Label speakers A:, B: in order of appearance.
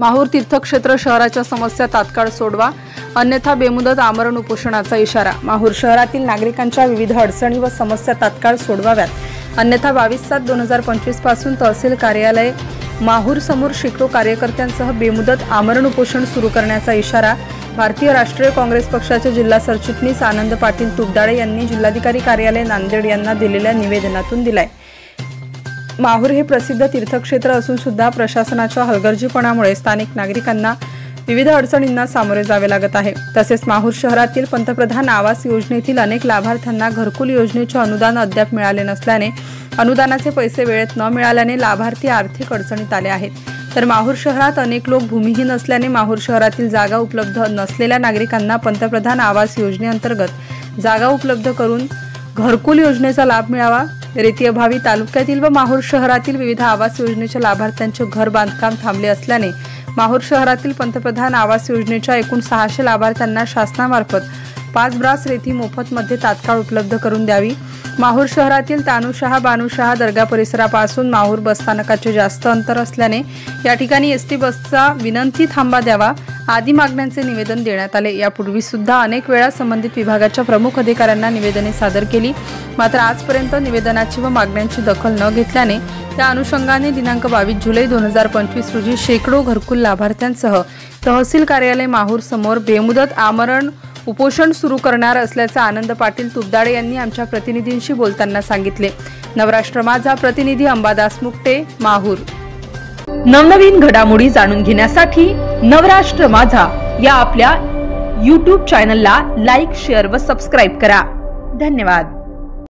A: माहूर तीर्थक्षेत्र शहराच्या समस्या तात्काळ सोडवा, अन्यथा बेमुदत आमरण उपोषणाचा इशारा। माहूर शहरातील नागरिकांच्या विविध अडचणी व समस्या तात्काळ सोडवाव्यात, अन्यथा 22/7/2025 पासून तहसील कार्यालय माहूर समोर शेकडो कार्यकर्त्यांसह बेमुदत आमरण उपोषण सुरू करण्याचा इशारा भारतीय राष्ट्रीय काँग्रेस पक्षाचे जिल्हा सरचिटणीस आनंद पाटील तुपडाळे यांनी जिल्हाधिकारी कार्यालय नांदेड यांना दिलेल्या निवेदनातून दिलाय। माहूर हे प्रसिद्ध तीर्थक्षेत्र असून सुद्धा प्रशासनाच्या हलगर्जीपणामुळे स्थानिक नागरिकांना विविध अडचणींना सामोरे जावे लागत आहे। तसेच माहूर शहरातील पंतप्रधान आवास योजनेतील अनेक लाभार्थ्यांना घरकुल योजनेचे अनुदान अद्याप मिळाले नसल्याने, अनुदानाचे पैसे वेळेत न मिळाल्याने लाभार्थी आर्थिक अडचणीत आले आहेत। तर माहूर शहरात अनेक लोक भूमिहीन असल्याने माहूर शहरातील जागा उपलब्ध नसलेल्या नागरिकांना पंतप्रधान आवास योजनेअंतर्गत जागा उपलब्ध करून घरकुल योजनेचा लाभ मिळावा। रेतीअभावी तालुक्यातील व माहूर शहरातील विविध आवास योजनेच्या लाभार्थ्यांचे घर बांधकाम थांबले असल्याने माहूर शहरातील पंतप्रधान आवास योजनेच्या एकूण 600 लाभार्थ्यांना शासनामार्फत 5 ब्रास रेती मोफत मध्ये तात्काळ उपलब्ध करून द्यावी। माहूर शहरातील तानुशहा बानुशहा दर्गा परिसरापासून माहूर बसस्थानकाचे जास्त अंतर असल्याने या ठिकाणी एसटी बसचा विनंती थांबा द्यावा आदी मागण्यांचे निवेदन देण्यात आले। यापूर्वी सुद्धा अनेक वेळा संबंधित विभागाच्या प्रमुख अधिकाऱ्यांना निवेदने सादर केली, मात्र आजपर्यंत निवेदनाची व मागण्यांची दखल न घेतल्याने त्या अनुषंगाने दिनांक 22 जुलै 2025 रोजी शेकडो घरकुल लाभार्थ्यांसह तहसील कार्यालय माहूर समोर बेमुदत आमरण उपोषण सुरू करणार असल्याचे आनंद पाटील तुपडाळे यांनी आमच्या प्रतिनिधींशी बोलताना सांगितले। नवराष्ट्र माझा प्रतिनिधी अंबादास मुक्ते, माहूर।
B: नवनवीन घडामोडी जाणून घेण्यासाठी नवराष्ट्र माझा या आपल्या YouTube चॅनलला लाईक, शेअर व सबस्क्राइब करा। धन्यवाद।